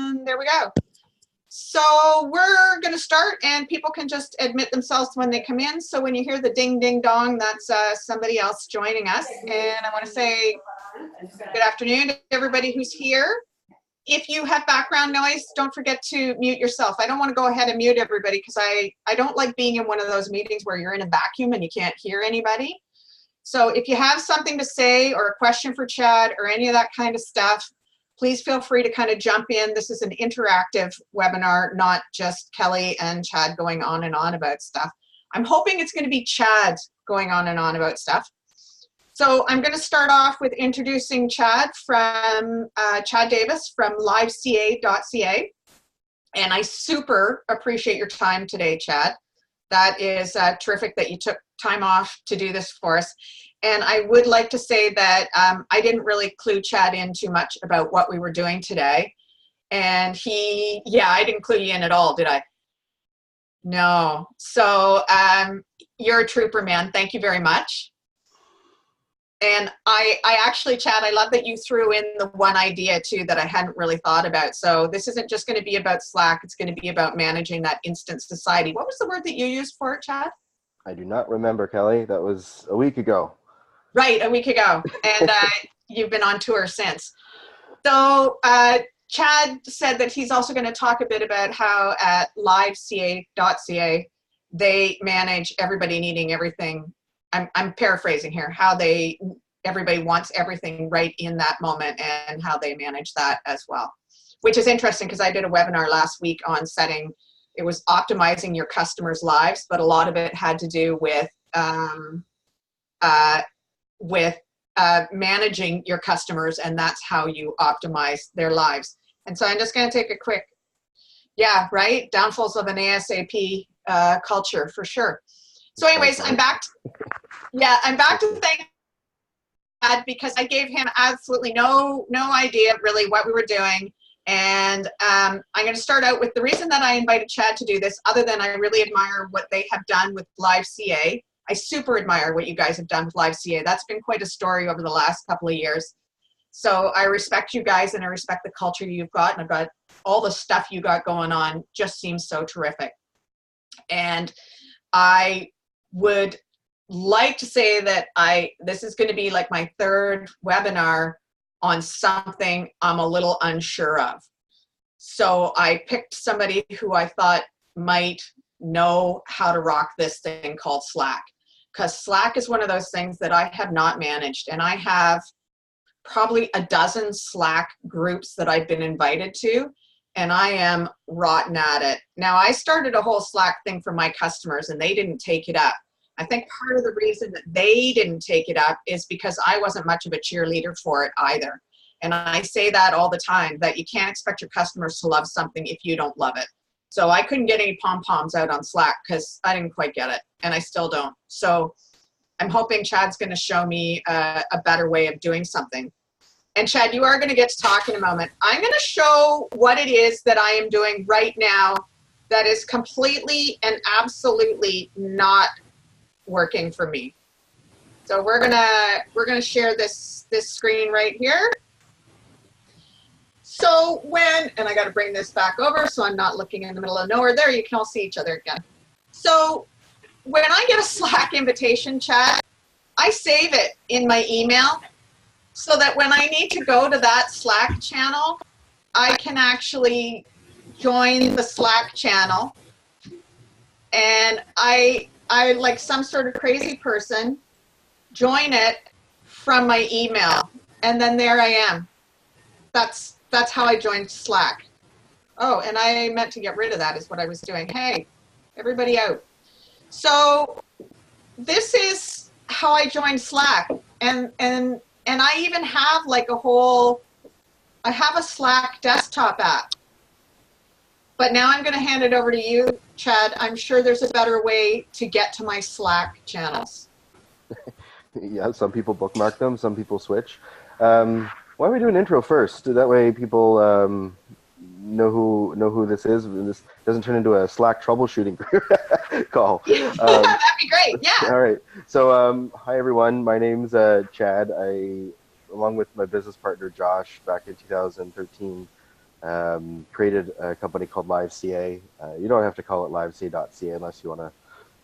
And there we go. So we're going to start, and people can just admit themselves when they come in. So when you hear the ding, ding, dong, that's somebody else joining us. And I want to say good afternoon to everybody who's here. If you have background noise, don't forget to mute yourself. I don't want to go ahead and mute everybody because I don't like being in one of those meetings where you're in a vacuum and you can't hear anybody. So if you have something to say or a question for Chad or any of that kind of stuff, please feel free to kind of jump in. This is an interactive webinar, not just Kelly and Chad going on and on about stuff. I'm hoping it's going to be Chad going on and on about stuff. So I'm going to start off with introducing Chad from Chad Davis from liveca.ca. And I super appreciate your time today, Chad. That is terrific that you took time off to do this for us. And I would like to say that I didn't really clue Chad in too much about what we were doing today. And I didn't clue you in at all, did I? No. So you're a trooper, man. Thank you very much. And I actually, Chad, I love that you threw in the one idea too that I hadn't really thought about. So this isn't just going to be about Slack. It's going to be about managing that instant society. What was the word that you used for it, Chad? I do not remember, Kelly. That was a week ago. Right, a week ago. And you've been on tour since. So Chad said that he's also going to talk a bit about how at liveca.ca they manage everybody needing everything. I'm paraphrasing here, how everybody wants everything right in that moment and how they manage that as well, which is interesting because I did a webinar last week on it was optimizing your customers' lives, but a lot of it had to do with managing your customers, and that's how you optimize their lives. And so I'm just going to take a quick, right? Downfalls of an ASAP culture for sure. So anyways, I'm back to thank Chad because I gave him absolutely no idea really what we were doing. And I'm going to start out with the reason that I invited Chad to do this, other than I really admire what they have done with LiveCA. I super admire what you guys have done with LiveCA. That's been quite a story over the last couple of years. So I respect you guys and I respect the culture you've got, and I've got all the stuff you got going on just seems so terrific. And I would like to say that this is going to be like my third webinar on something I'm a little unsure of. So I picked somebody who I thought might know how to rock this thing called Slack, because Slack is one of those things that I have not managed, and I have probably a dozen Slack groups that I've been invited to, and I am rotten at it. Now, I started a whole Slack thing for my customers and they didn't take it up. I think part of the reason that they didn't take it up is because I wasn't much of a cheerleader for it either. And I say that all the time, that you can't expect your customers to love something if you don't love it. So I couldn't get any pom-poms out on Slack because I didn't quite get it, and I still don't. So I'm hoping Chad's going to show me a better way of doing something. And Chad, you are going to get to talk in a moment. I'm going to show what it is that I am doing right now that is completely and absolutely not working for me. So we're gonna share this screen right here. So and I got to bring this back over so I'm not looking in the middle of nowhere. There, you can all see each other again. So when I get a Slack invitation, Chad, I save it in my email so that when I need to go to that Slack channel, I can actually join the Slack channel, and I like some sort of crazy person, join it from my email, and then there I am. That's how I joined Slack. Oh, and I meant to get rid of that is what I was doing. Hey, everybody out. So this is how I joined Slack, and I even have like I have a Slack desktop app. But now I'm going to hand it over to you, Chad. I'm sure there's a better way to get to my Slack channels. Yeah, some people bookmark them, some people switch. Why don't we do an intro first? That way people know who this is, and this doesn't turn into a Slack troubleshooting call. That'd be great. Yeah. All right. So hi everyone. My name's Chad. I, along with my business partner Josh, back in 2013, created a company called LiveCA. You don't have to call it liveca.ca unless you want to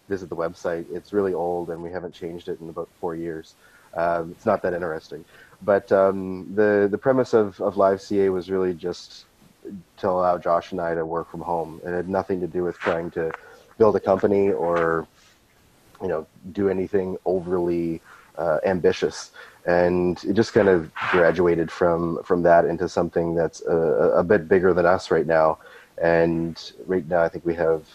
visit the website. It's really old, and we haven't changed it in about 4 years. It's not that interesting. But the premise of LiveCA was really just to allow Josh and I to work from home. It had nothing to do with trying to build a company or do anything overly ambitious. And it just kind of graduated from that into something that's a bit bigger than us right now. And right now, I think we have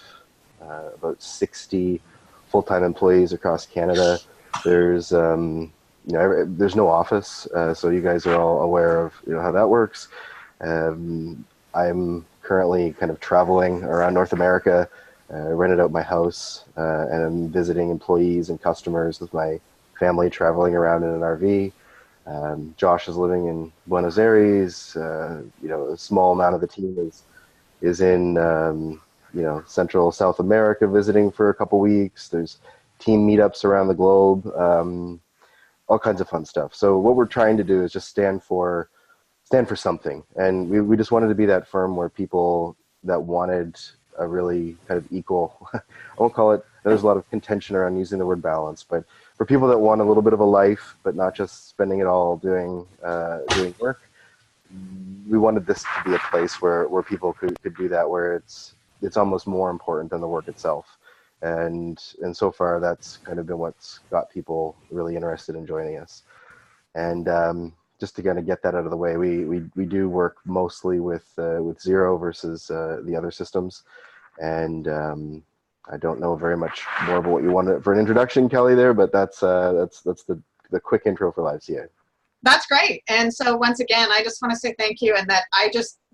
about 60 full-time employees across Canada. There's there's no office, so you guys are all aware of how that works. I'm currently kind of traveling around North America. Rented out my house, and I'm visiting employees and customers with my family, traveling around in an RV. Josh is living in Buenos Aires. A small amount of the team is in Central South America, visiting for a couple weeks. There's team meetups around the globe, all kinds of fun stuff. So what we're trying to do is just stand for something, and we just wanted to be that firm where people that wanted a really kind of equal, I won't call it, there's a lot of contention around using the word balance, but for people that want a little bit of a life, but not just spending it all doing work, we wanted this to be a place where people could do that, where it's almost more important than the work itself. And so far, that's kind of been what's got people really interested in joining us. And just to kind of get that out of the way, we do work mostly with Xero versus the other systems. And I don't know very much more about what you wanted for an introduction, Kelly, there, but that's the quick intro for LiveCA. That's great. And so once again, I just want to say thank you, and that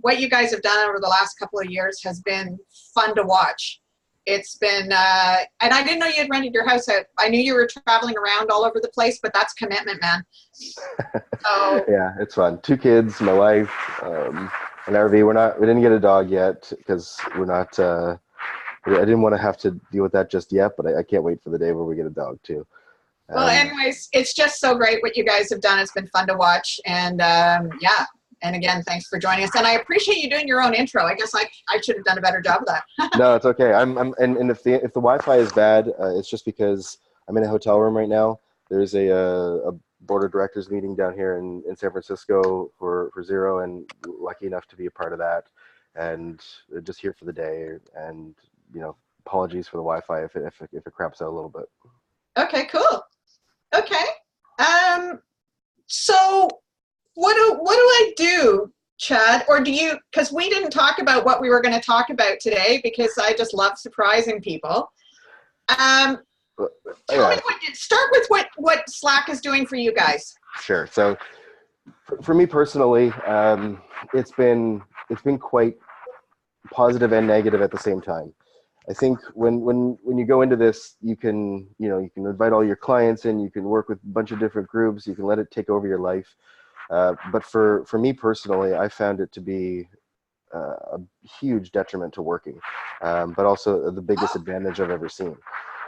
what you guys have done over the last couple of years has been fun to watch. It's been, and I didn't know you had rented your house out. I knew you were traveling around all over the place, but that's commitment, man. So, yeah, it's fun. 2 kids, my wife, an RV. We didn't get a dog yet because we're not, I didn't want to have to deal with that just yet, but I can't wait for the day where we get a dog too. Well, anyways, it's just so great what you guys have done. It's been fun to watch. And yeah, and again, thanks for joining us. And I appreciate you doing your own intro. I guess I should have done a better job of that. No, it's okay. And if the Wi-Fi is bad, it's just because I'm in a hotel room right now. There's a board of directors meeting down here in San Francisco for Xero, and lucky enough to be a part of that, and just here for the day. And apologies for the Wi-Fi if it craps out a little bit. Okay, cool. Okay. So what do I do, Chad? Or do you, because we didn't talk about what we were going to talk about today, because I just love surprising people. Tell me start with what Slack is doing for you guys. Sure. So for me personally, it's been quite positive and negative at the same time. I think when you go into this, you can invite all your clients in, you can work with a bunch of different groups, you can let it take over your life. But for me personally, I found it to be a huge detriment to working, but also the biggest advantage I've ever seen.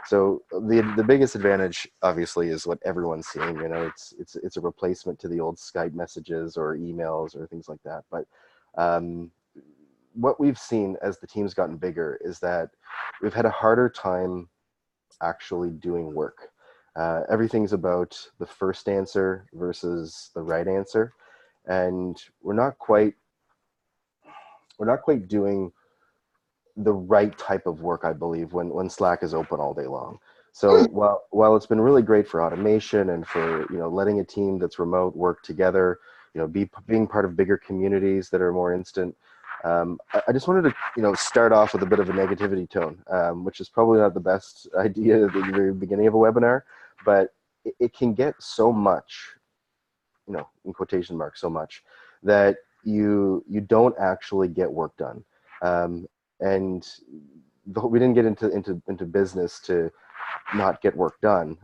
So the biggest advantage, obviously, is what everyone's seeing. It's a replacement to the old Skype messages or emails or things like that. But what we've seen as the team's gotten bigger is that we've had a harder time actually doing work. Everything's about the first answer versus the right answer, and we're not quite doing the right type of work, I believe, when Slack is open all day long. So while it's been really great for automation and for letting a team that's remote work together, being part of bigger communities that are more instant, I just wanted to start off with a bit of a negativity tone, which is probably not the best idea at the very beginning of a webinar, but it can get so much, in quotation marks, so much that you don't actually get work done. And we didn't get into business to not get work done.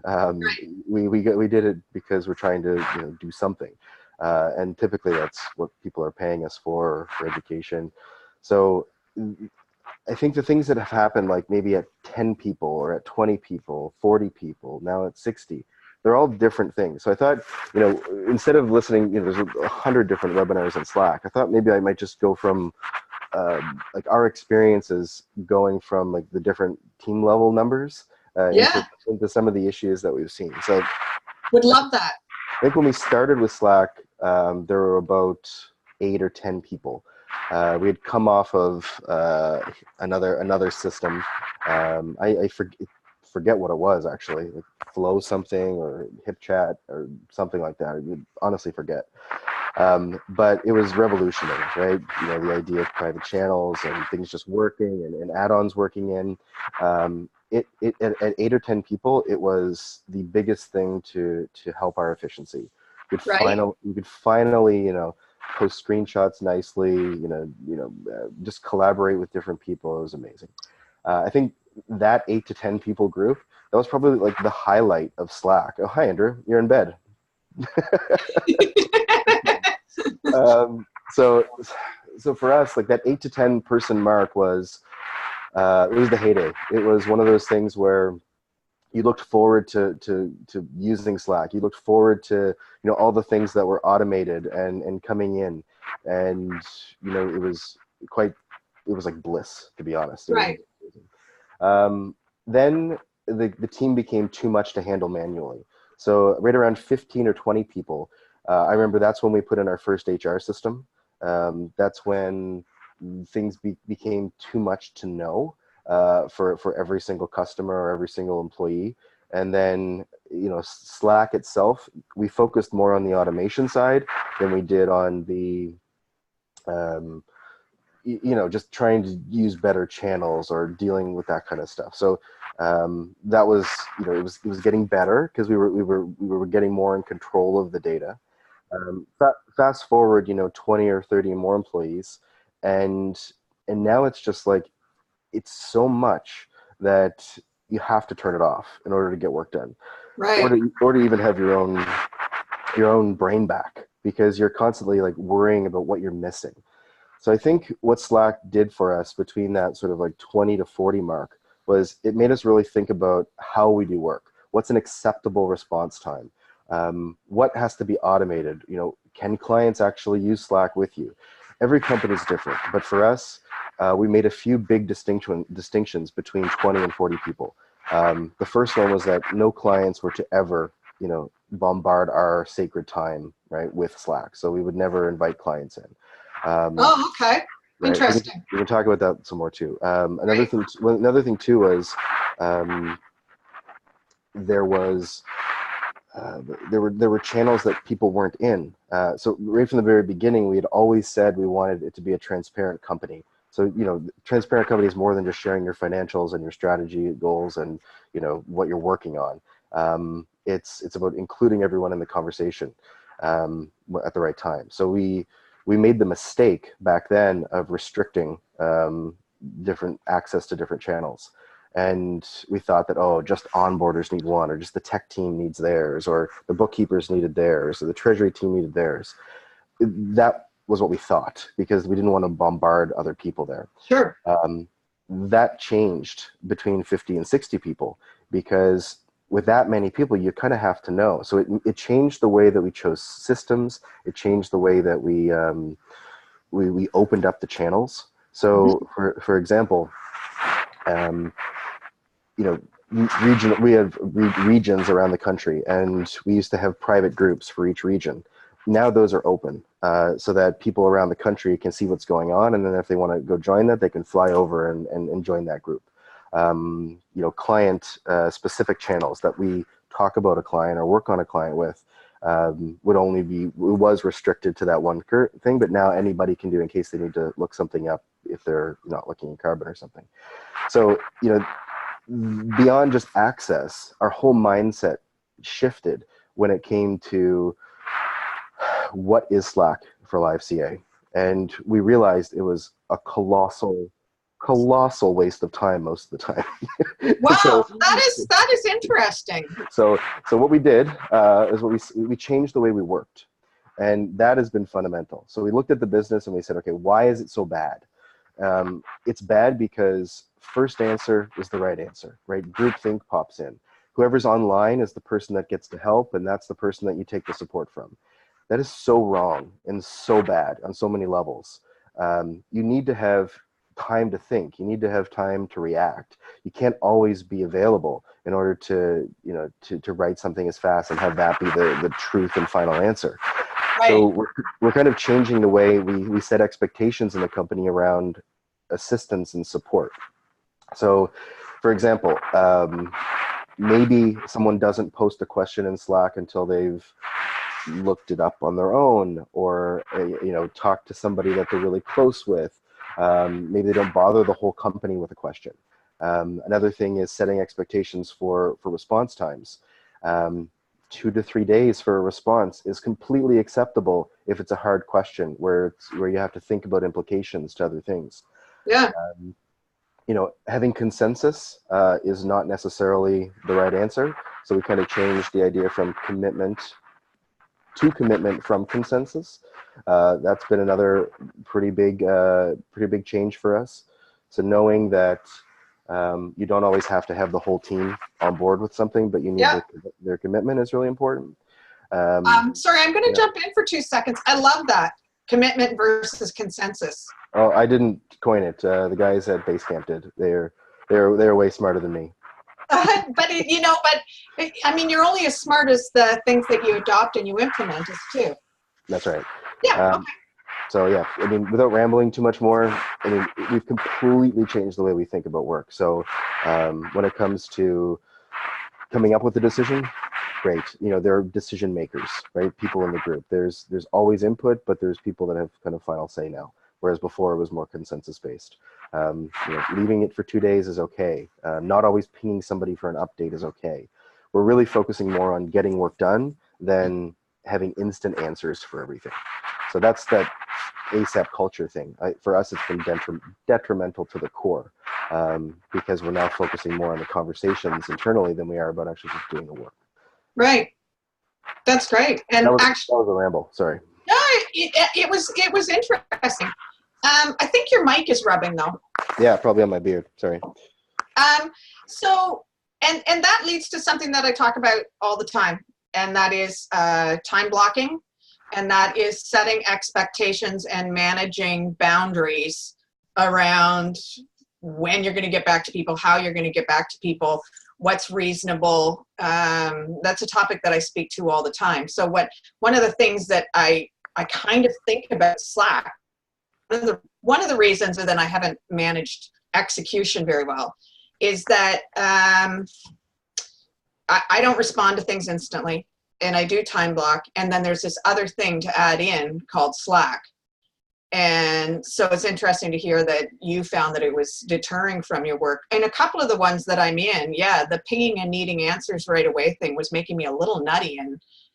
We did it because we're trying to do something, and typically that's what people are paying us for education. So I think the things that have happened, like maybe at 10 people or at 20 people, 40 people, now at 60, they're all different things. So I thought, instead of listening, there's 100 different webinars in Slack. I thought maybe I might just go from like our experiences going from like the different team level numbers into some of the issues that we've seen. So would love that. I think when we started with Slack, there were about 8 or 10 people. We had come off of another system. I forget what it was actually, like Flow something or HipChat or something like that. I would honestly forget. But it was revolutionary, right? The idea of private channels and things just working and add-ons working in. At 8 or 10 people, it was the biggest thing to help our efficiency. We could finally, post screenshots nicely, just collaborate with different people. It was amazing. I think that 8 to 10 people group, that was probably like the highlight of Slack. Oh, hi, Andrew, you're in bed. So for us, like that 8 to 10 person mark was, it was the heyday. It was one of those things where you looked forward to using Slack. You looked forward to, all the things that were automated and coming in. And, it was like bliss, to be honest. Right. Then the team became too much to handle manually. So right around 15 or 20 people, I remember that's when we put in our first HR system. That's when things became too much to know for every single customer or every single employee. And then, Slack itself, we focused more on the automation side than we did on the, just trying to use better channels or dealing with that kind of stuff. So that was, it was getting better because we were getting more in control of the data. Fast forward, 20 or 30 more employees, and now it's just like, it's so much that you have to turn it off in order to get work done, right? Or to even have your own brain back, because you're constantly like worrying about what you're missing. So I think what Slack did for us between that sort of like 20 to 40 mark was it made us really think about how we do work. What's an acceptable response time? What has to be automated? Can clients actually use Slack with you? Every company is different, but for us, we made a few big distinctions between 20 and 40 people. The first one was that no clients were to ever, bombard our sacred time, right, with Slack. So we would never invite clients in. Oh, okay. Right. Interesting. We can talk about that some more too. Another thing too was there were channels that people weren't in. So right from the very beginning, we had always said we wanted it to be a transparent company. So, transparent company is more than just sharing your financials and your strategy goals and, what you're working on. It's about including everyone in the conversation at the right time. So we made the mistake back then of restricting different access to different channels. And we thought that, just onboarders need one, or just the tech team needs theirs, or the bookkeepers needed theirs, or the treasury team needed theirs. That was what we thought, because we didn't want to bombard other people there. Sure. That changed between 50 and 60 people, because with that many people, you kind of have to know. So it changed the way that we chose systems. It changed the way that we opened up the channels. So for example, we have regions around the country, and we used to have private groups for each region. Now those are open, so that people around the country can see what's going on, and then if they want to go join that, they can fly over and join that group. Client specific channels that we talk about a client or work on a client with was restricted to that one thing, but now anybody can do in case they need to look something up if they're not looking in Carbon or something. So, beyond just access, our whole mindset shifted when it came to what is Slack for Live CA. And we realized it was a colossal waste of time most of the time. Wow, so, that is interesting. So what we did is we changed the way we worked, and that has been fundamental. So we looked at the business and we said, okay, why is it so bad? It's bad because first answer is the right answer, right? Groupthink pops in. whoever's online is the person that gets to help, and that's the person that you take the support from. That is so wrong and so bad on so many levels. You need to have time to think. You need to have time to react. You can't always be available in order to, to write something as fast and have that be the truth and final answer. Right. So we're kind of changing the way we set expectations in the company around assistance and support. So, for example, maybe someone doesn't post a question in Slack until they've looked it up on their own, or talk to somebody that they're really close with. Maybe they don't bother the whole company with a question. Another thing is setting expectations for response times. 2 to 3 days for a response is completely acceptable if it's a hard question where you have to think about implications to other things. Yeah. Having consensus is not necessarily the right answer. So we kind of changed the idea from commitment to commitment from consensus. That's been another pretty big change for us. So knowing that you don't always have to have the whole team on board with something, but you need their commitment is really important. Sorry, I'm going to jump in for 2 seconds. I love that. Commitment versus consensus. Oh, I didn't coin it. The guys at Basecamp did. They're way smarter than me. But I mean, you're only as smart as the things that you adopt and you implement as too. That's right. Yeah. Okay. So yeah, I mean, without rambling too much more, I mean, we've completely changed the way we think about work. So when it comes to coming up with a decision, great. There are decision makers, right? People in the group. There's always input, but there's people that have kind of final say now. Whereas before it was more consensus based. Leaving it for 2 days is okay. Not always pinging somebody for an update is okay. We're really focusing more on getting work done than having instant answers for everything. So that's that ASAP culture thing. For us, it's been detrimental to the core because we're now focusing more on the conversations internally than we are about actually just doing the work. Right. That's great. And that was a ramble. Sorry. No, it was interesting. I think your mic is rubbing though. Yeah, probably on my beard. Sorry. So, and that leads to something that I talk about all the time, and that is time blocking, and that is setting expectations and managing boundaries around when you're going to get back to people, how you're going to get back to people, what's reasonable. That's a topic that I speak to all the time. So one of the things that I kind of think about Slack, one of the reasons that I haven't managed execution very well is that I don't respond to things instantly, and I do time block, and then there's this other thing to add in called Slack. And so it's interesting to hear that you found that it was deterring from your work. And a couple of the ones that I'm in, the pinging and needing answers right away thing was making me a little nutty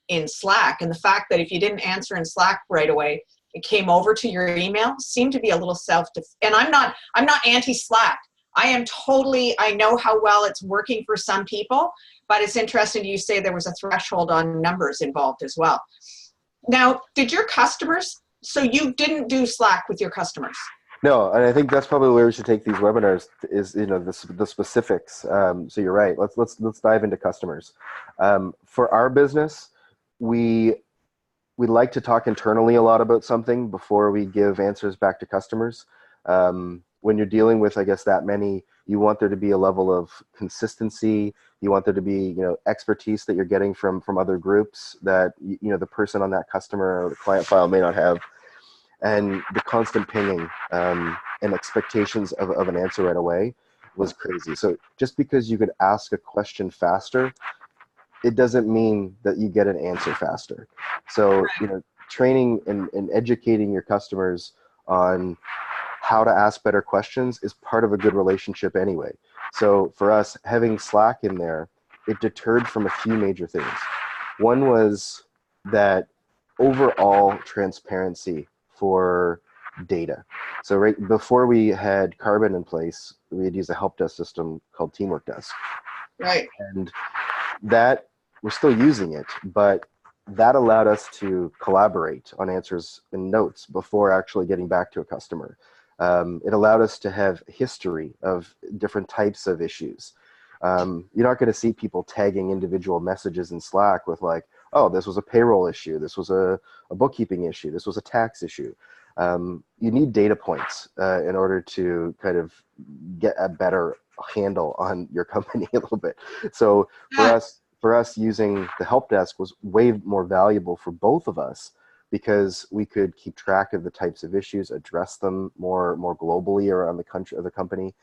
in Slack. And the fact that if you didn't answer in Slack right away, it came over to your email seemed to be a little and I'm not anti-Slack. I know how well it's working for some people, but it's interesting you say there was a threshold on numbers involved as well. Now, did your customers, so you didn't do Slack with your customers? No, and I think that's probably where we should take these webinars is, the specifics. So you're right. Let's dive into customers. For our business, we like to talk internally a lot about something before we give answers back to customers. When you're dealing with, I guess, that many, you want there to be a level of consistency. You want there to be, expertise that you're getting from other groups that, the person on that customer or the client file may not have. And the constant pinging and expectations of an answer right away was crazy. So just because you could ask a question faster, it doesn't mean that you get an answer faster. So, training and educating your customers on how to ask better questions is part of a good relationship anyway. So for us, having Slack in there, it deterred from a few major things. One was that overall transparency for data. So right before we had Carbon in place, we had used a help desk system called Teamwork Desk. Right. And that, we're still using it, but that allowed us to collaborate on answers and notes before actually getting back to a customer. It allowed us to have history of different types of issues. You're not going to see people tagging individual messages in Slack with like, oh, this was a payroll issue, this was a bookkeeping issue, this was a tax issue. You need data points in order to kind of get a better handle on your company a little bit. So for us using the help desk was way more valuable for both of us, because we could keep track of the types of issues, address them more globally around the country or the company.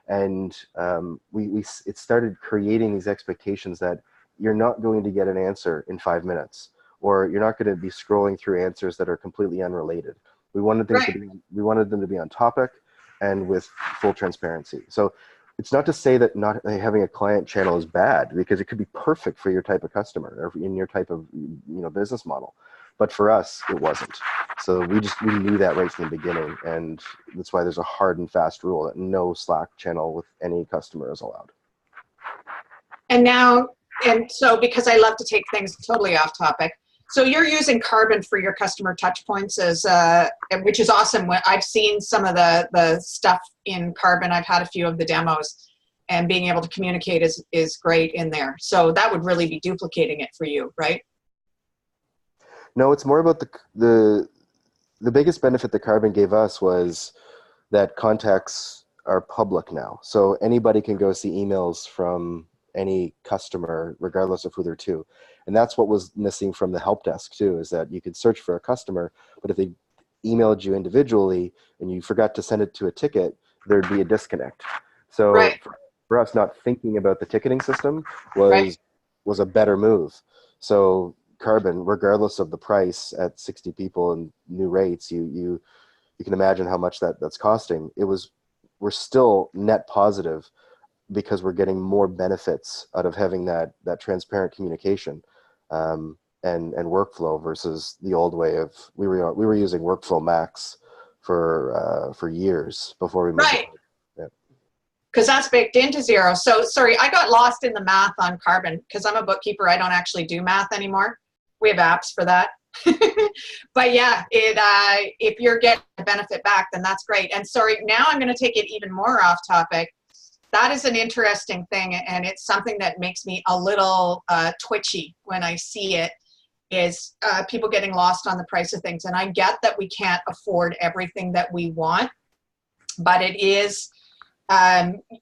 And it started creating these expectations that you're not going to get an answer in 5 minutes, or you're not going to be scrolling through answers that are completely unrelated. We wanted things we wanted them to be on topic and with full transparency. So it's not to say that not having a client channel is bad, because it could be perfect for your type of customer or in your type of business model. But for us, it wasn't. So we knew that right from the beginning, and that's why there's a hard and fast rule that no Slack channel with any customer is allowed. And so because I love to take things totally off topic, so you're using Carbon for your customer touch points, which is awesome. I've seen some of the stuff in Carbon. I've had a few of the demos, and being able to communicate is great in there. So that would really be duplicating it for you, right? No, it's more about the biggest benefit that Carbon gave us was that contacts are public now. So anybody can go see emails from any customer, regardless of who they're to. And that's what was missing from the help desk too, is that you could search for a customer, but if they emailed you individually and you forgot to send it to a ticket, there'd be a disconnect. So for us, not thinking about the ticketing system was a better move. So Carbon, regardless of the price at 60 people and new rates, you can imagine how much that's costing. We're still net positive because we're getting more benefits out of having that transparent communication and workflow versus the old way of we were using Workflow Max for years before we moved on. Because that's baked into Xero. So sorry, I got lost in the math on Carbon because I'm a bookkeeper. I don't actually do math anymore. We have apps for that. But yeah, if you're getting a benefit back, then that's great. And sorry, now I'm going to take it even more off topic. That is an interesting thing, and it's something that makes me a little twitchy when I see it, is people getting lost on the price of things. And I get that we can't afford everything that we want, but it is,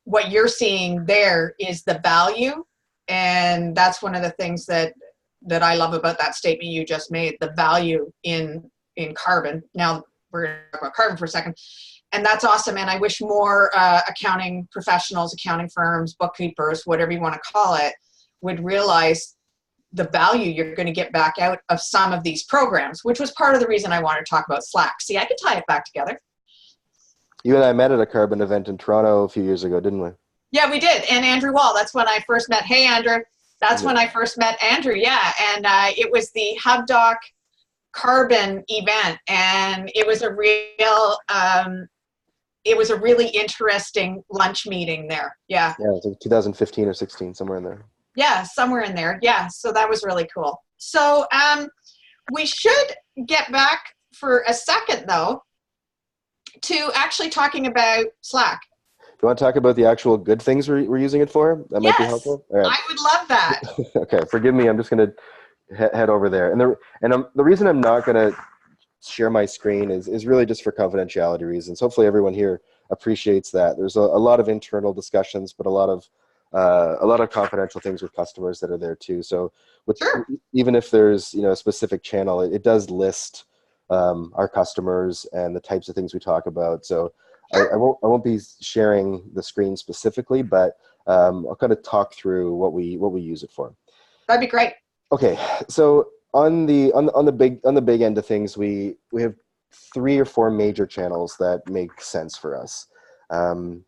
what you're seeing there is the value. And that's one of the things that I love about that statement you just made, the value in Carbon. Now we're going to talk about Carbon for a second. And that's awesome. And I wish more accounting professionals, accounting firms, bookkeepers, whatever you want to call it, would realize the value you're going to get back out of some of these programs, which was part of the reason I wanted to talk about Slack. See, I could tie it back together. You and I met at a Carbon event in Toronto a few years ago, didn't we? Yeah, we did. And Andrew Wall, that's when I first met. Hey, Andrew. That's when I first met Andrew, yeah. And it was the HubDoc Carbon event. And it was a really interesting lunch meeting there. Yeah. Yeah, it was like 2015 or 16, somewhere in there. Yeah, somewhere in there. Yeah, so that was really cool. So we should get back for a second, though, to actually talking about Slack. Do you want to talk about the actual good things we're using it for? That might be helpful. All right. I would love that. Okay, forgive me. I'm just going to head over there. And the reason I'm not going to share my screen is really just for confidentiality reasons. Hopefully everyone here appreciates that. There's a lot of internal discussions, but a lot of confidential things with customers that are there too. So even if there's a specific channel, it does list our customers and the types of things we talk about. So I won't be sharing the screen specifically, but I'll kind of talk through what we use it for. That'd be great. Okay, so on the big end of things, we have 3 or 4 major channels that make sense for us.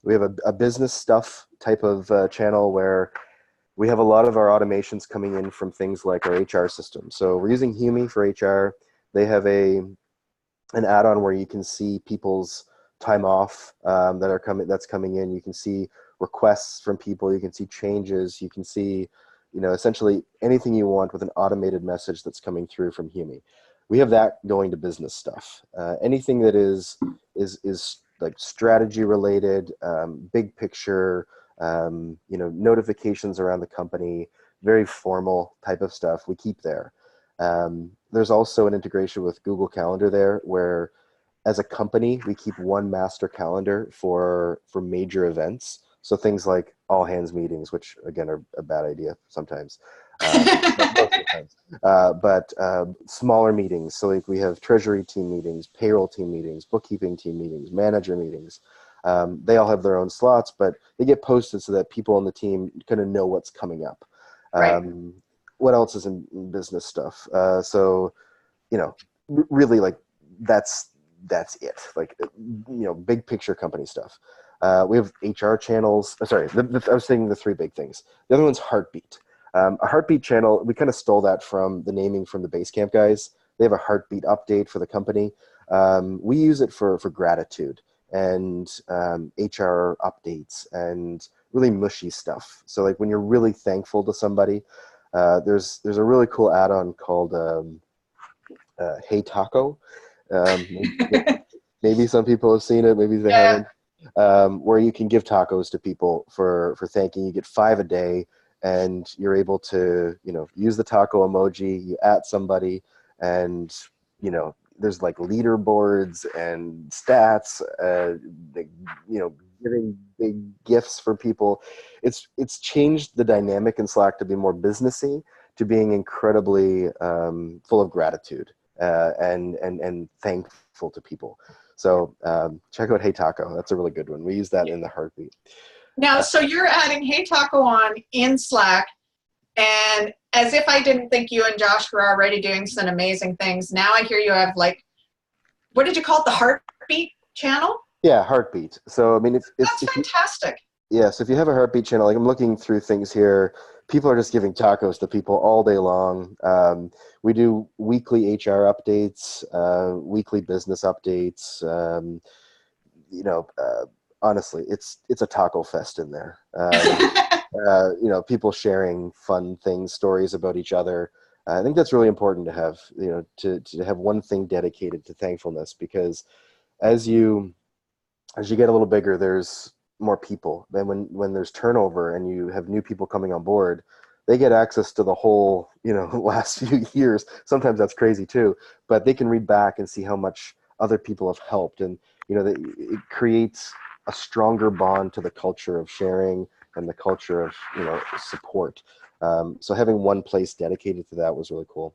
We have a business stuff type of channel where we have a lot of our automations coming in from things like our HR system. So we're using Humi for HR. They have an add-on where you can see people's time off that's coming in. You can see requests from people. You can see changes. You can see, essentially anything you want with an automated message that's coming through from Humi. We have that going to business stuff. Anything that is like strategy related, big picture, notifications around the company, very formal type of stuff we keep there. There's also an integration with Google Calendar there where as a company, we keep one master calendar for major events. So things like all hands meetings, which again are a bad idea sometimes, most of the times. But smaller meetings. So like we have treasury team meetings, payroll team meetings, bookkeeping team meetings, manager meetings. They all have their own slots, but they get posted so that people on the team kind of know what's coming up. Right. What else is in business stuff? Really like that's it. Like, big picture company stuff. We have HR channels. Sorry, I was saying the three big things. The other one's Heartbeat. A Heartbeat channel, we kind of stole that from the naming from the Basecamp guys. They have a Heartbeat update for the company. We use it for gratitude and HR updates and really mushy stuff. So like when you're really thankful to somebody, there's a really cool add-on called Hey Taco. Maybe some people have seen it, maybe they haven't. Where you can give tacos to people for thanking. You get 5 a day, and you're able to use the taco emoji. You at somebody, and there's like leaderboards and stats. Giving big gifts for people. It's changed the dynamic in Slack to be more businessy, to being incredibly full of gratitude and thankful to people. So check out Hey Taco. That's a really good one. We use that in the Heartbeat. Now, so you're adding Hey Taco on in Slack, and as if I didn't think you and Josh were already doing some amazing things, now I hear you have like, what did you call it, the Heartbeat channel? Yeah, Heartbeat. So I mean, That's fantastic. So if you have a Heartbeat channel, like I'm looking through things here, people are just giving tacos to people all day long. We do weekly HR updates, weekly business updates. Honestly, it's a taco fest in there. People sharing fun things, stories about each other. I think that's really important to have, to have one thing dedicated to thankfulness, because as you get a little bigger, there's more people. Then when there's turnover and you have new people coming on board, they get access to the whole, last few years. Sometimes that's crazy too, but they can read back and see how much other people have helped. And, it creates a stronger bond to the culture of sharing and the culture of, support. So having one place dedicated to that was really cool.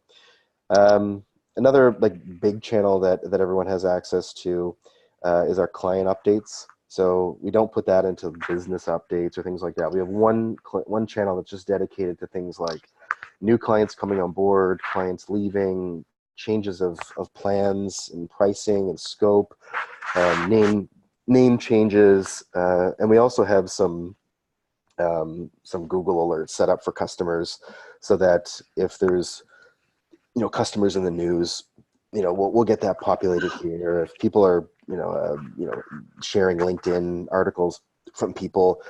Another like big channel that everyone has access to is our client updates. So we don't put that into business updates or things like that. We have one channel that's just dedicated to things like new clients coming on board, clients leaving, changes of plans and pricing and scope, name changes, and we also have some Google alerts set up for customers, so that if there's customers in the news, we'll get that populated here. If people are sharing LinkedIn articles from people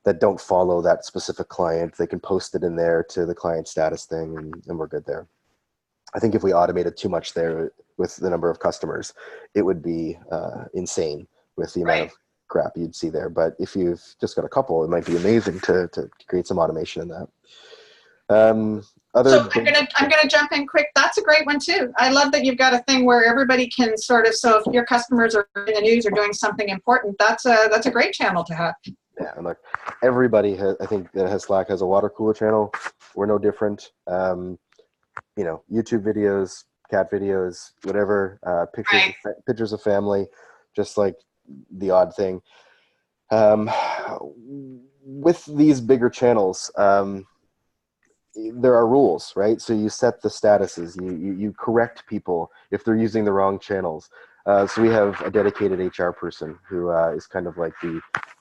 that don't follow that specific client, they can post it in there to the client status thing, and we're good there. I think if we automated too much there with the number of customers, it would be insane with the amount of crap you'd see there. But if you've just got a couple, it might be amazing to create some automation in that. So I'm gonna jump in quick. That's a great one too. I love that you've got a thing where everybody can sort of. So if your customers are in the news or doing something important, that's a great channel to have. Yeah, and look, everybody I think that has Slack has a water cooler channel. We're no different. YouTube videos, cat videos, whatever, pictures of family, just like the odd thing. With these bigger channels, there are rules, right? So you set the statuses, you correct people if they're using the wrong channels. So we have a dedicated HR person who is kind of like the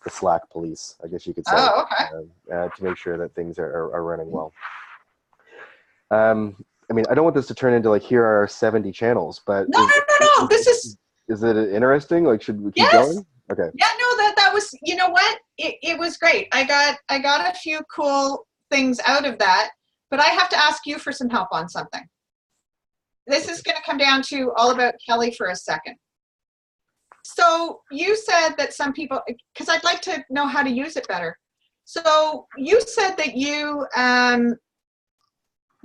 Slack police, I guess you could say, to make sure that things are running well. I mean, I don't want this to turn into like, here are 70 channels, but no. Is it interesting? Like, should we keep going? Okay. Yeah, no, that was, you know what? It was great. I got a few cool things out of that, but I have to ask you for some help on something. This is going to come down to all about Kellie for a second. So you said that some people, because I'd like to know how to use it better. So you said that you,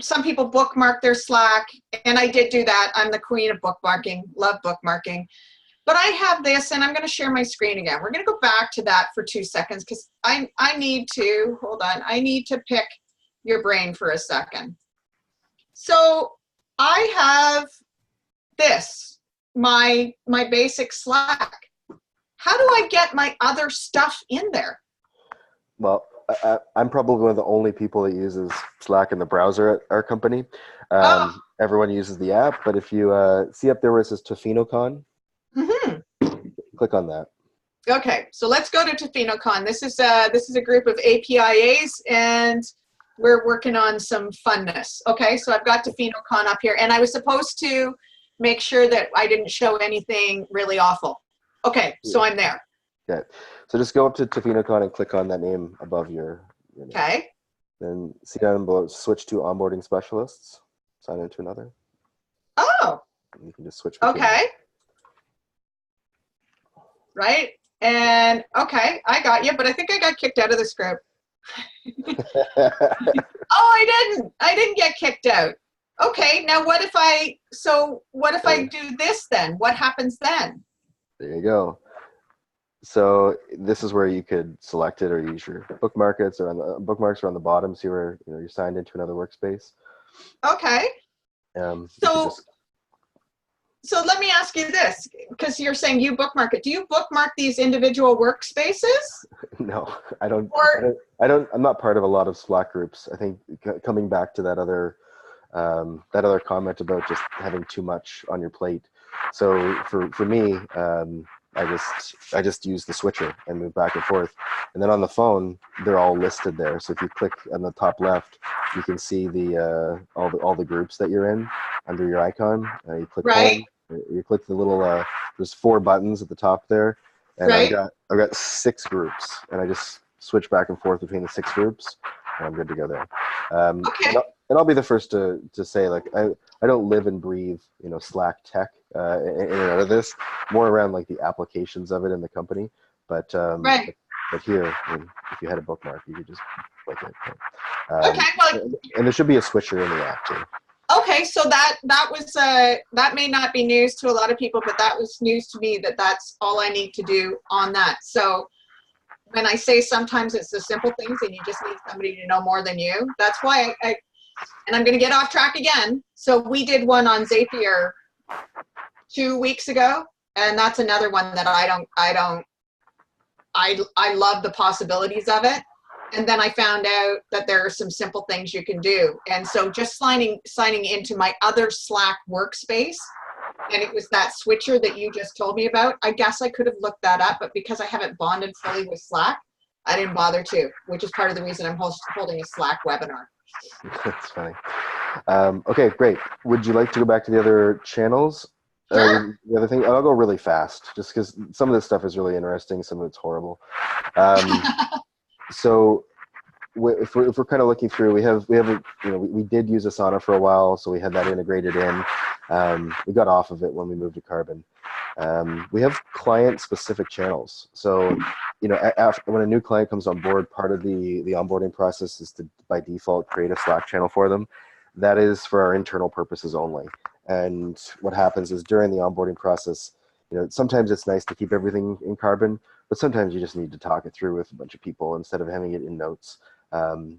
some people bookmark their Slack, and I did do that. I'm the queen of bookmarking, love bookmarking. But I have this, and I'm going to share my screen again. We're going to go back to that for 2 seconds because I need to, hold on, I need to pick your brain for a second. So I have this, my basic Slack. How do I get my other stuff in there? Well, I'm probably one of the only people that uses Slack in the browser at our company. Oh. Everyone uses the app, but if you see up there where it says TofinoCon, click on that. Okay, so let's go to TofinoCon. This is a group of APIAs, and we're working on some funness. Okay, so I've got TofinoCon up here, and I was supposed to make sure that I didn't show anything really awful. Okay, so I'm there. Okay, so just go up to TofinoCon and click on that name above your name. Okay. Then see down below, switch to onboarding specialists. Sign into another. Oh. And you can just switch between okay. Them. Right, and okay, I got you, but I think I got kicked out of this group. Oh, I didn't get kicked out. Okay, now what if I do this then? What happens then? There you go. So this is where you could select it or use your bookmarks or on the bookmarks are on the bottom. See where you're signed into another workspace. Okay. So let me ask you this, because you're saying you bookmark it. Do you bookmark these individual workspaces? No, I don't. I'm not part of a lot of Slack groups. I think coming back to that other comment about just having too much on your plate. So for me, I just use the switcher and move back and forth. And then on the phone, they're all listed there. So if you click on the top left, you can see the all the groups that you're in under your icon. You click home. You click the little. There's 4 buttons at the top there, and I've got 6 groups, and I just switch back and forth between the 6 groups, and I'm good to go there. Okay. And I'll be the first to say, like, I don't live and breathe, Slack tech in and out of this, more around like the applications of it in the company. But but here, if you had a bookmark, you could just click it. Okay, well, and there should be a switcher in the app too. Okay, so that was that may not be news to a lot of people, but that was news to me. That's all I need to do on that. So when I say sometimes it's the simple things and you just need somebody to know more than you, that's why and I'm going to get off track again. So we did one on Zapier 2 weeks ago, and that's another one that I love the possibilities of it. And then I found out that there are some simple things you can do. And so just signing into my other Slack workspace, and it was that switcher that you just told me about. I guess I could have looked that up, but because I haven't bonded fully with Slack, I didn't bother to, which is part of the reason I'm holding a Slack webinar. That's funny. Okay, great. Would you like to go back to the other channels? Sure. The other thing, I'll go really fast, just because some of this stuff is really interesting, some of it's horrible. So if we're kind of looking through, we did use Asana for a while, so we had that integrated in. We got off of it when we moved to Carbon. We have client-specific channels. So, when a new client comes on board, part of the onboarding process is to, by default, create a Slack channel for them. That is for our internal purposes only. And what happens is during the onboarding process, sometimes it's nice to keep everything in Carbon, but sometimes you just need to talk it through with a bunch of people instead of having it in notes.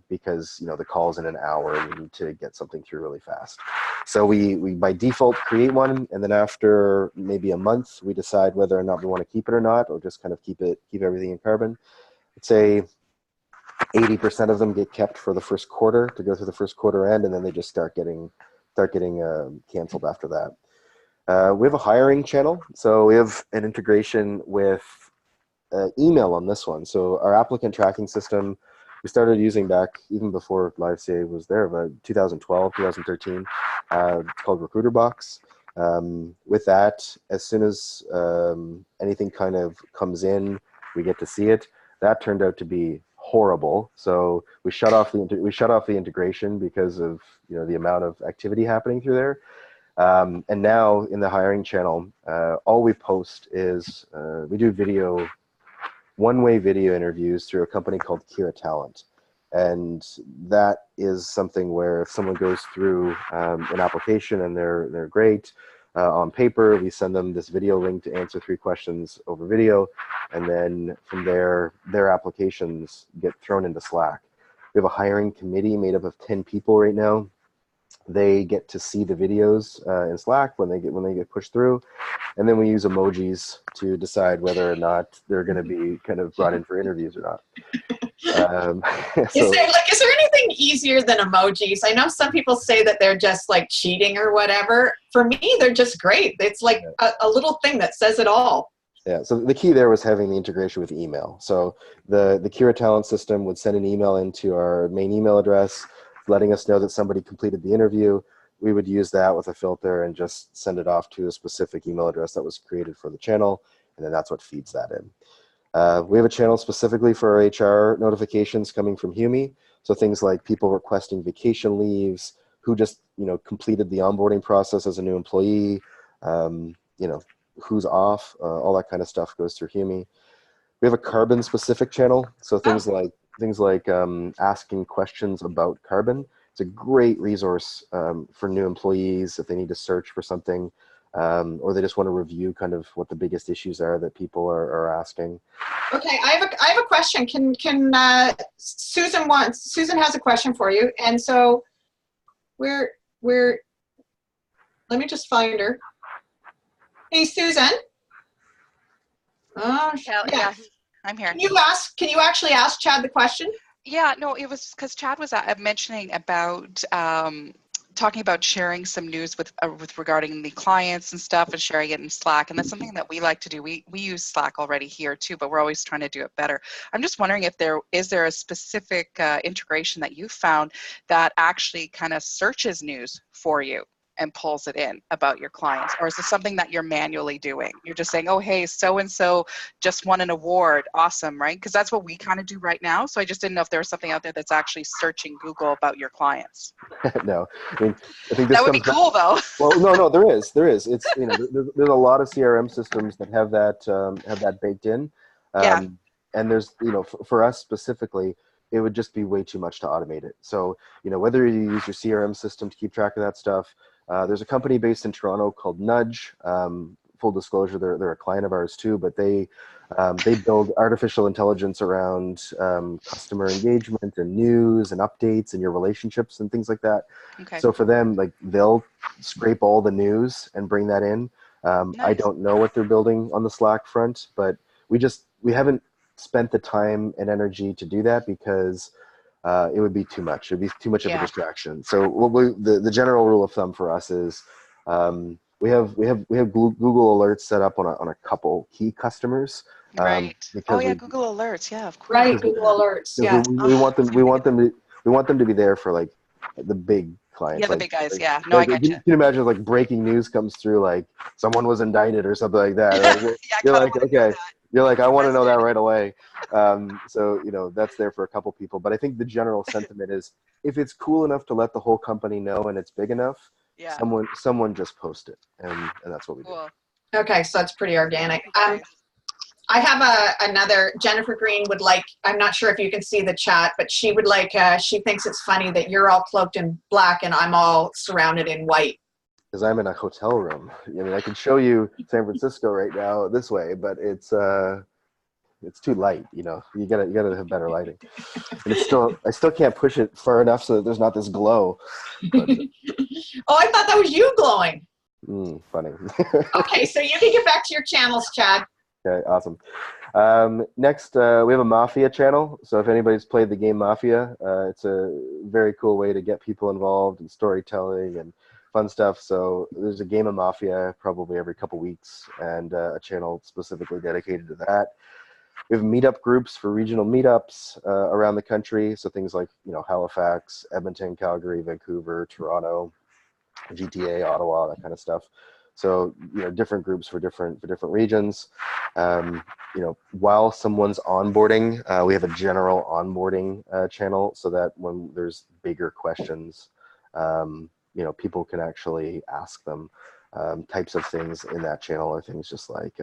Because the call's in an hour and we need to get something through really fast. So we by default create one, and then after maybe a month, we decide whether or not we want to keep it or not, or just kind of keep everything in Carbon. Let's say 80% of them get kept for the first quarter to go through the first quarter end, and then they just start getting canceled after that. We have a hiring channel, so we have an integration with email on this one. So our applicant tracking system, we started using back even before LiveCA was there, but 2012, 2013. It's called Recruiter Box. With that, as soon as anything kind of comes in, we get to see it. That turned out to be horrible. So we shut off the integration because of the amount of activity happening through there. And now in the hiring channel, all we post is we do video one-way video interviews through a company called Kira Talent. And that is something where if someone goes through an application and they're great on paper, we send them this video link to answer 3 questions over video, and then from there, their applications get thrown into Slack. We have a hiring committee made up of 10 people right now. They get to see the videos in Slack when they get pushed through, and then we use emojis to decide whether or not they're going to be kind of brought in for interviews or not. Is there anything easier than emojis? I know some people say that they're just like cheating or whatever. For me, they're just great. It's like a little thing that says it all. Yeah, so the key there was having the integration with email. So the Kira Talent system would send an email into our main email address, letting us know that somebody completed the interview. We would use that with a filter and just send it off to a specific email address that was created for the channel, and then that's what feeds that in. We have a channel specifically for our HR notifications coming from Humi. So things like people requesting vacation leaves, who just completed the onboarding process as a new employee, who's off, all that kind of stuff goes through Humi. We have a carbon specific channel. So things like asking questions about carbon. It's a great resource for new employees if they need to search for something. Or they just want to review kind of what the biggest issues are that people are asking. Okay, I have a question. Can Susan has a question for you, and so we're let me just find her. Hey, Susan. Yeah, I'm here. Can you actually ask Chad the question? Yeah, no, it was because Chad was mentioning about talking about sharing some news with regarding the clients and stuff and sharing it in Slack. And that's something that we like to do. We use Slack already here too, but we're always trying to do it better. I'm just wondering if there is a specific integration that you found that actually kind of searches news for you and pulls it in about your clients? Or is this something that you're manually doing? You're just saying, oh, hey, so-and-so just won an award. Awesome, right? Because that's what we kind of do right now. So I just didn't know if there was something out there that's actually searching Google about your clients. No, I mean, I think this that would be cool though. Well, no, there is. It's, there's a lot of CRM systems that have that baked in. Yeah. And there's, for us specifically, it would just be way too much to automate it. So, whether you use your CRM system to keep track of that stuff, there's a company based in Toronto called Nudge. Full disclosure, they're a client of ours too, but they build artificial intelligence around customer engagement and news and updates and your relationships and things like that. Okay. So for them, like, they'll scrape all the news and bring that in. Nice. I don't know what they're building on the Slack front, but we haven't spent the time and energy to do that because it would be too much. It would be too much of a distraction. So the general rule of thumb for us is we have Google Alerts set up on a couple key customers. Right. Google Alerts. Yeah, of course. Right, Google Alerts. Yeah. We want them to be there for like the big clients. Yeah, the big guys. Yeah. No, I get you. You can imagine like breaking news comes through, like someone was indicted or something like that. Right? You're like, okay. You're like, I want to know that right away. So, that's there for a couple people. But I think the general sentiment is if it's cool enough to let the whole company know and it's big enough, someone just post it. And that's what we do. Okay, so that's pretty organic. I have another, Jennifer Green would like, I'm not sure if you can see the chat, but she would like, she thinks it's funny that you're all cloaked in black and I'm all surrounded in white. Because I'm in a hotel room. I mean, I can show you San Francisco right now this way, but it's too light. You gotta have better lighting. And I still can't push it far enough so that there's not this glow. But, oh, I thought that was you glowing. Funny. Okay, so you can get back to your channels, Chad. Okay, awesome. Next, we have a Mafia channel. So if anybody's played the game Mafia, it's a very cool way to get people involved in storytelling and fun stuff. So there's a game of Mafia probably every couple weeks, and a channel specifically dedicated to that. We have meetup groups for regional meetups around the country. So things like, Halifax, Edmonton, Calgary, Vancouver, Toronto, GTA, Ottawa, that kind of stuff. So, different groups for different regions. While someone's onboarding, we have a general onboarding channel so that when there's bigger questions, people can actually ask them. types of things in that channel are things just like,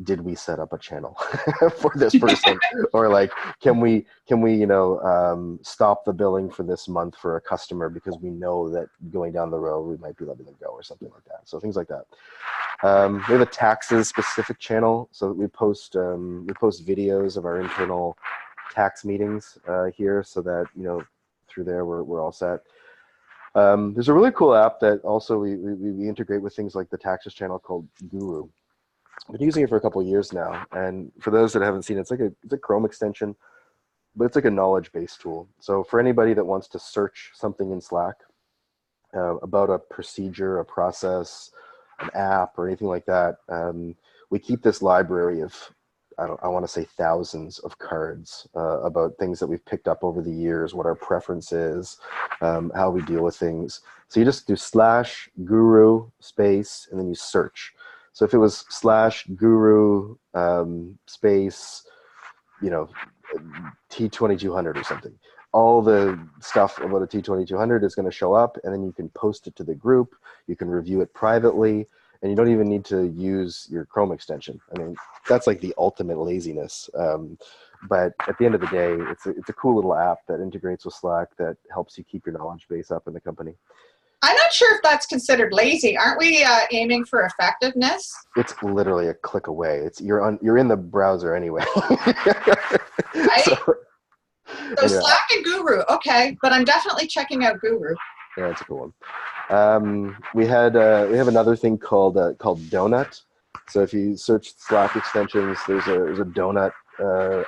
did we set up a channel for this person, or like, can we stop the billing for this month for a customer because we know that going down the road we might be letting them go, or something like that. So things like that. We have a taxes specific channel, so that we post videos of our internal tax meetings here, so that through there we're all set. There's a really cool app that also we integrate with things like the taxes channel called Guru. I've been using it for a couple of years now, and for those that haven't seen it, it's a Chrome extension, but it's like a knowledge-based tool. So for anybody that wants to search something in Slack about a procedure, a process, an app, or anything like that, we keep this library of, I want to say thousands of cards about things that we've picked up over the years, what our preference is, how we deal with things. So you just do /guru space, and then you search. So if it was /guru space, T2200 or something, all the stuff about a T2200 is going to show up, and then you can post it to the group. You can review it privately, and you don't even need to use your Chrome extension. I mean, that's like the ultimate laziness. But at the end of the day, it's a cool little app that integrates with Slack that helps you keep your knowledge base up in the company. I'm not sure if that's considered lazy. Aren't we aiming for effectiveness? It's literally a click away. You're in the browser anyway. Right? So anyway. Slack and Guru, okay, but I'm definitely checking out Guru. Yeah, it's a cool one. We have another thing called Donut. So if you search Slack extensions, there's a Donut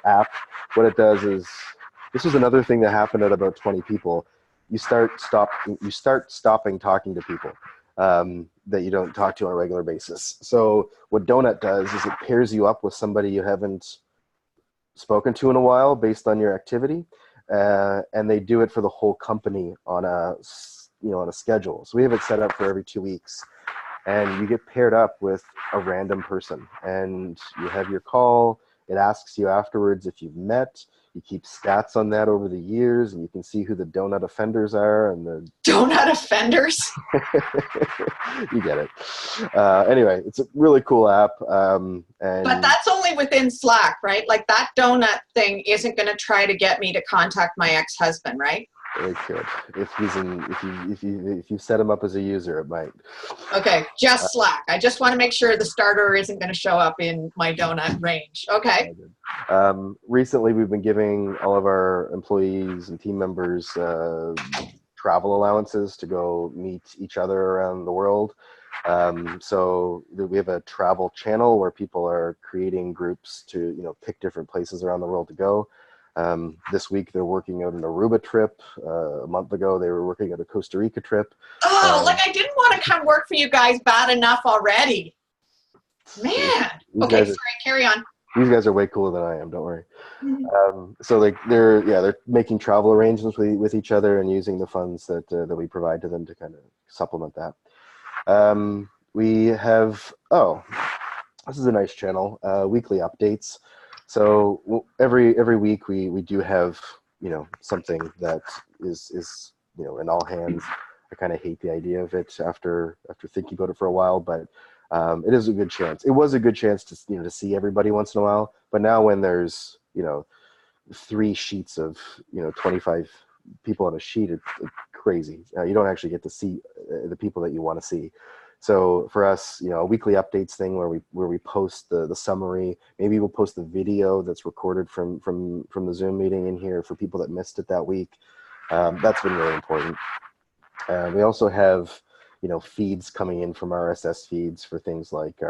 app. What it does is, this is another thing that happened at about 20 people. You start stopping talking to people that you don't talk to on a regular basis. So what Donut does is it pairs you up with somebody you haven't spoken to in a while based on your activity, and they do it for the whole company on a schedule. So we have it set up for every 2 weeks, and you get paired up with a random person, and you have your call. It asks you afterwards if you've met. You keep stats on that over the years, and you can see who the donut offenders are. And the donut offenders? You get it. Anyway, it's a really cool app. But that's only within Slack, right? Like that donut thing isn't going to try to get me to contact my ex-husband, right? It could. If you set him up as a user, it might. Okay, just Slack. I just want to make sure the starter isn't going to show up in my donut range. Okay. Recently, we've been giving all of our employees and team members travel allowances to go meet each other around the world. So we have a travel channel where people are creating groups to pick different places around the world to go. This week they're working out an Aruba trip. A month ago they were working at a Costa Rica trip. Oh, like I didn't want to come work for you guys bad enough already. Man. Okay, sorry, carry on. These guys are way cooler than I am, don't worry. So like they're making travel arrangements with each other and using the funds that we provide to them to kind of supplement that. We have, this is a nice channel, weekly updates. So every week we do have something that is in all hands. I kind of hate the idea of it after thinking about it for a while, but it is a good chance. It was a good chance to to see everybody once in a while. But now when there's 3 sheets of 25 people on a sheet, it's crazy. You don't actually get to see the people that you want to see. So for us, a weekly updates thing where we post the summary. Maybe we'll post the video that's recorded from the Zoom meeting in here for people that missed it that week. That's been really important. We also have feeds coming in from RSS feeds for things like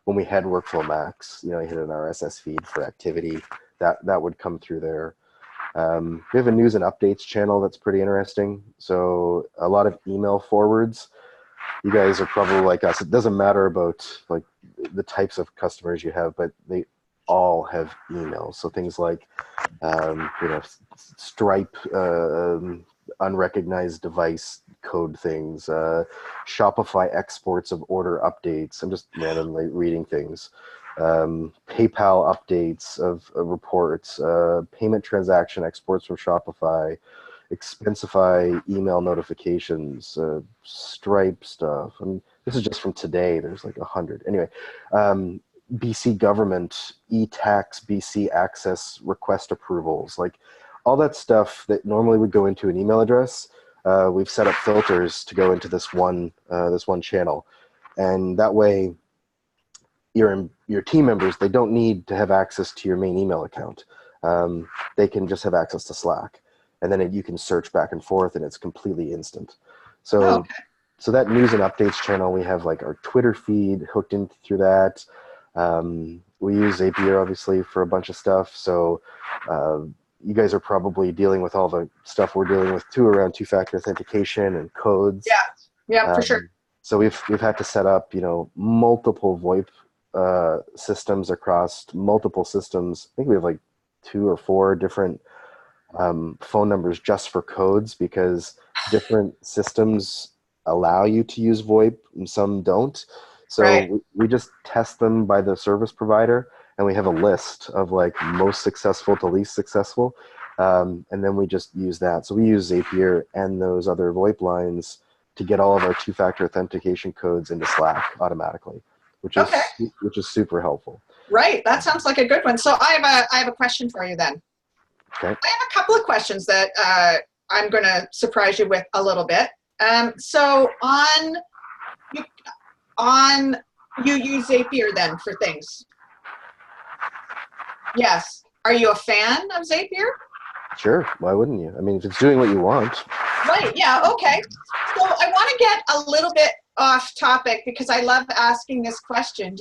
when we had Workflow Max. You hit an RSS feed for activity that would come through there. We have a news and updates channel that's pretty interesting. So a lot of email forwards. You guys are probably like us. It doesn't matter about like the types of customers you have, but they all have emails. So things like, Stripe, unrecognized device code things, Shopify exports of order updates. I'm just randomly reading things. PayPal updates of reports, payment transaction exports from Shopify, Expensify email notifications, Stripe stuff. I mean, this is just from today. There's like 100. Anyway, BC government, e-tax, BC access request approvals, like all that stuff that normally would go into an email address. We've set up filters to go into this one channel, and that way your team members, they don't need to have access to your main email account. They can just have access to Slack, and then you can search back and forth, and it's completely instant. So, okay. So that news and updates channel, we have like our Twitter feed hooked in through that. We use Zapier obviously for a bunch of stuff. So you guys are probably dealing with all the stuff we're dealing with too around two-factor authentication and codes. Yeah, for sure. So we've had to set up, multiple VoIP systems across multiple systems. I think we have like 2 or 4 different phone numbers just for codes, because different systems allow you to use VoIP and some don't. So Right. we just test them by the service provider, and we have a list of like most successful to least successful. And then we just use that. So we use Zapier and those other VoIP lines to get all of our two-factor authentication codes into Slack automatically, which is super helpful. Right. That sounds like a good one. So I have a question for you then. Okay. I have a couple of questions that I'm going to surprise you with a little bit. So you use Zapier then for things? Yes. Are you a fan of Zapier? Sure. Why wouldn't you? I mean, if it's doing what you want. Right. Yeah. Okay. So I want to get a little bit off topic because I love asking this question.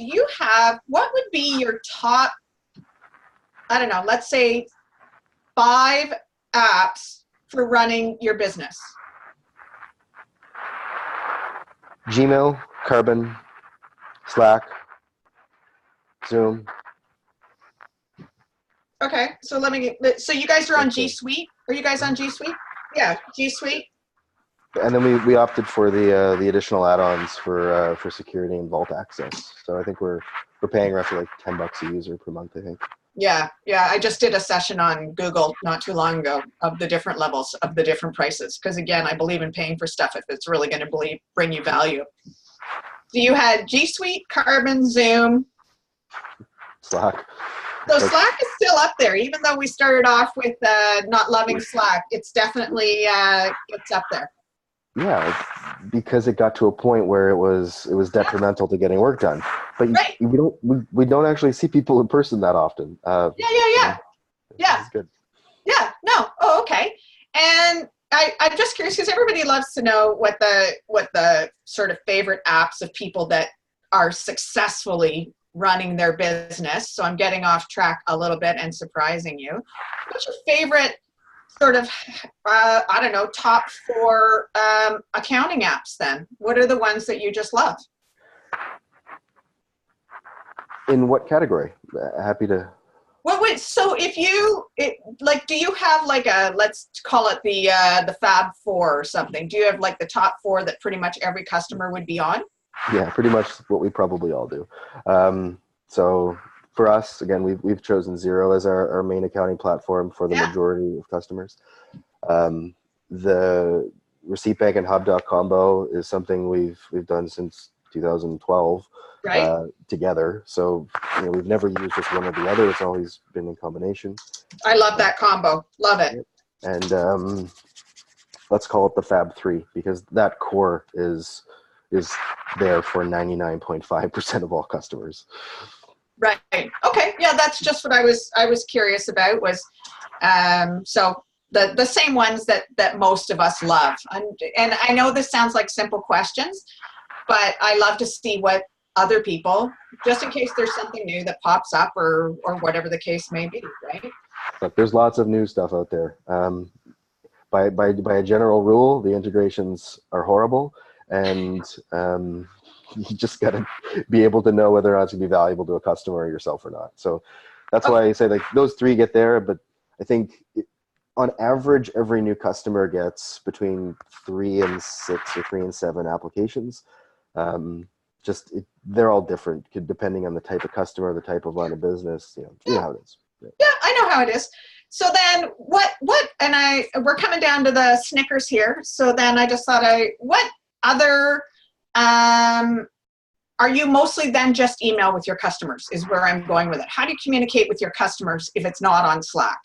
What would be your top, I don't know, let's say 5 apps for running your business? Gmail, Carbon, Slack, Zoom. Okay, so so you guys are on G Suite? Are you guys on G Suite? Yeah, G Suite. And then we opted for the additional add-ons for security and Vault access. So I think we're paying roughly like $10 a user per month, I think. Yeah. I just did a session on Google not too long ago of the different levels of the different prices. Because again, I believe in paying for stuff if it's really going to bring you value. So you had G Suite, Carbon, Zoom, Slack. So Slack is still up there, even though we started off with not loving Slack. It's definitely it's up there. Yeah, because it got to a point where it was detrimental to getting work done. But Right. we don't actually see people in person that often. Yeah. It's good. Yeah. No. Oh, okay. And I'm just curious because everybody loves to know what the sort of favorite apps of people that are successfully running their business. So I'm getting off track a little bit and surprising you. What's your favorite sort of, I don't know, top 4 accounting apps then? What are the ones that you just love? In what category? Happy to. Well, wait, so do you have like let's call it the Fab 4 or something? Do you have like the top 4 that pretty much every customer would be on? Yeah, pretty much what we probably all do. So for us, again, we've chosen Xero as our main accounting platform for the majority of customers. The Receipt Bank and Hub combo is something we've done since 2012 together. So we've never used just one or the other. It's always been in combination. I love that combo. Love it. And let's call it the Fab 3 because that core is there for 99.5% of all customers. Right. Okay. Yeah, that's just what I was curious about was so the same ones that most of us love. And I know this sounds like simple questions, but I love to see what other people, just in case there's something new that pops up or whatever the case may be, right? Look, there's lots of new stuff out there. By a general rule, the integrations are horrible. And you just got to be able to know whether or not it's going to be valuable to a customer or yourself or not. So that's why I say like those 3 get there. But I think on average, every new customer gets between 3 and 6 or 3 and 7 applications. They're all different depending on the type of customer, the type of line of business. You know how it is. Yeah, I know how it is. So then we're coming down to the Snickers here. So then I just thought what other, are you mostly then just email with your customers is where I'm going with it. How do you communicate with your customers if it's not on Slack?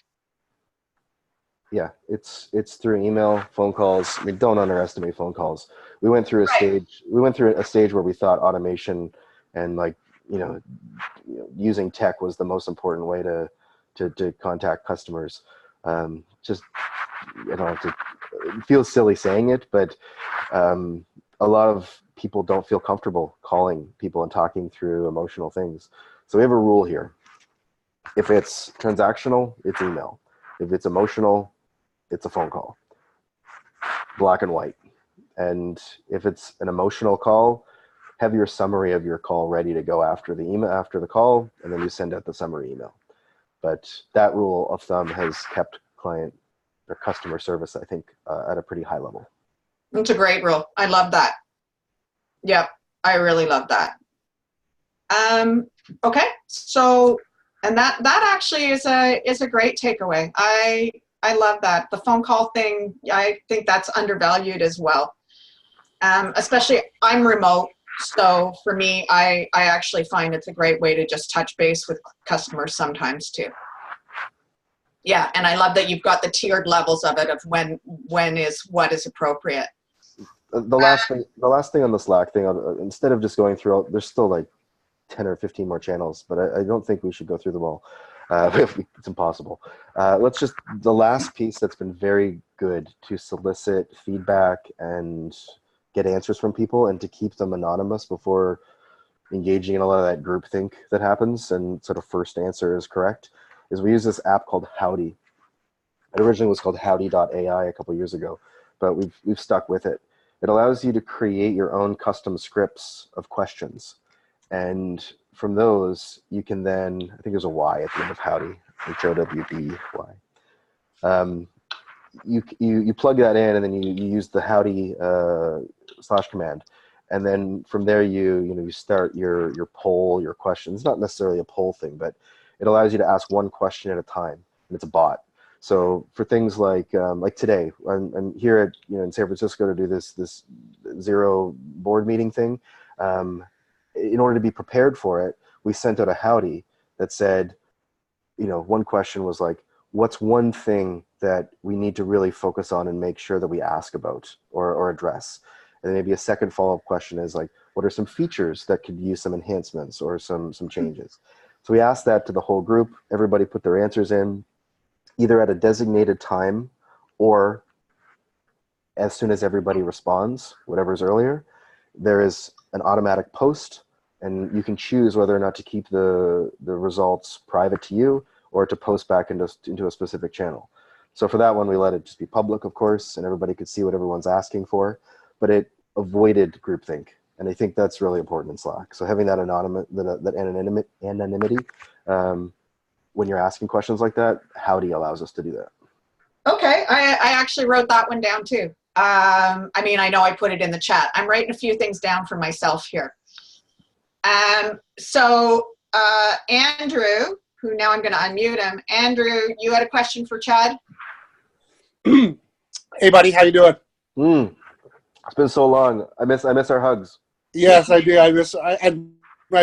Yeah, it's through email, phone calls. I mean, don't underestimate phone calls. We went through a stage. We went through a stage where we thought automation and like using tech was the most important way to contact customers. Just it feels silly saying it, but a lot of people don't feel comfortable calling people and talking through emotional things. So we have a rule here. If it's transactional, it's email. If it's emotional, it's a phone call. Black and white. And if it's an emotional call, have your summary of your call ready to go after the email, after the call, and then you send out the summary email. But that rule of thumb has kept client or customer service, I think, at a pretty high level. It's a great rule. I love that. Yep, I really love that. Okay, so, and that actually is a great takeaway. I love that. The phone call thing, I think that's undervalued as well. Especially I'm remote, so for me, I actually find it's a great way to just touch base with customers sometimes too. Yeah, and I love that you've got the tiered levels of it of when is what is appropriate. The last thing on the Slack thing, instead of just going through, there's still like 10 or 15 more channels, but I don't think we should go through them all. It's impossible. The last piece that's been very good to solicit feedback and get answers from people and to keep them anonymous before engaging in a lot of that groupthink that happens and sort of first answer is correct, is we use this app called Howdy. It originally was called Howdy.ai a couple years ago, but we've stuck with it. It allows you to create your own custom scripts of questions. And from those, you can then, I think there's a Y at the end of Howdy, Howdy. You plug that in, and then you use the Howdy / command. And then from there, you start your poll, your questions. It's not necessarily a poll thing, but it allows you to ask one question at a time, and it's a bot. So for things like today, I'm here at in San Francisco to do this Zero board meeting thing. In order to be prepared for it, we sent out a Howdy that said, one question was like, what's one thing that we need to really focus on and make sure that we ask about or address? And then maybe a second follow-up question is like, what are some features that could use some enhancements or some changes? So we asked that to the whole group. Everybody put their answers in, either at a designated time or as soon as everybody responds, whatever's earlier. There is an automatic post, and you can choose whether or not to keep the results private to you or to post back into a specific channel. So for that one, we let it just be public, of course, and everybody could see what everyone's asking for, but it avoided groupthink. And I think that's really important in Slack. So having that anonymity, when you're asking questions like that, Howdy allows us to do that. Okay, I actually wrote that one down too. I know I put it in the chat. I'm writing a few things down for myself here. So Andrew, who now I'm going to unmute him. Andrew, you had a question for Chad? Hey, buddy, how you doing? It's been so long. I miss our hugs. Yes, I do. I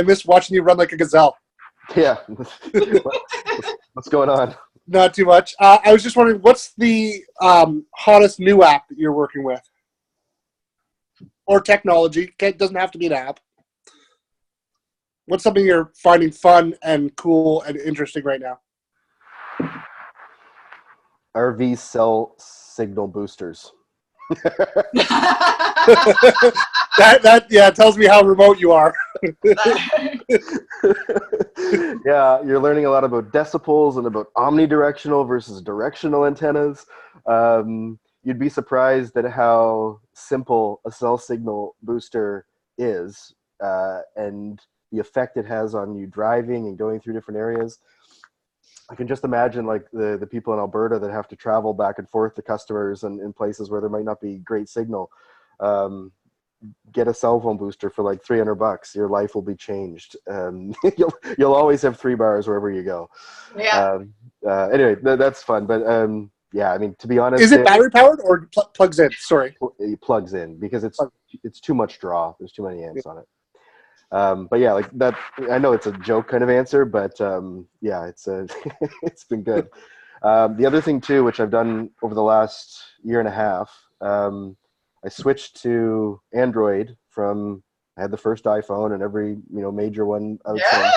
miss watching you run like a gazelle. Yeah. What's going on? Not too much. I was just wondering, what's the hottest new app that you're working with? Or technology. It doesn't have to be an app. What's something you're finding fun and cool and interesting right now? RV cell signal boosters. that tells me how remote you are. Yeah, you're learning a lot about decibels and about omnidirectional versus directional antennas. You'd be surprised at how simple a cell signal booster is, and the effect it has on you driving and going through different areas. I can just imagine like the people in Alberta that have to travel back and forth to customers and in places where there might not be great signal. get a cell phone booster for like $300. Your life will be changed. You'll always have 3 bars wherever you go. Yeah. Anyway, that's fun. But yeah, I mean, to be honest, Is it battery powered or plugs in? Sorry. It plugs in because it's too much draw. There's too many amps Yeah. on it. But yeah, like that. I know it's a joke kind of answer, but yeah, it's it's been good. The other thing too, which I've done over the last year and a half, I switched to Android from. I had the first iPhone and every major one out since.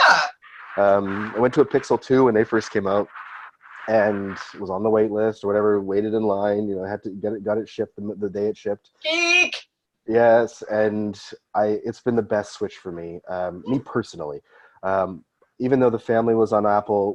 Yeah. I went to a Pixel 2 when they first came out, and was on the wait list or whatever. Waited in line. I had to got it shipped the day it shipped. Geek. Yes, and it's been the best switch for me, me personally. Even though the family was on Apple,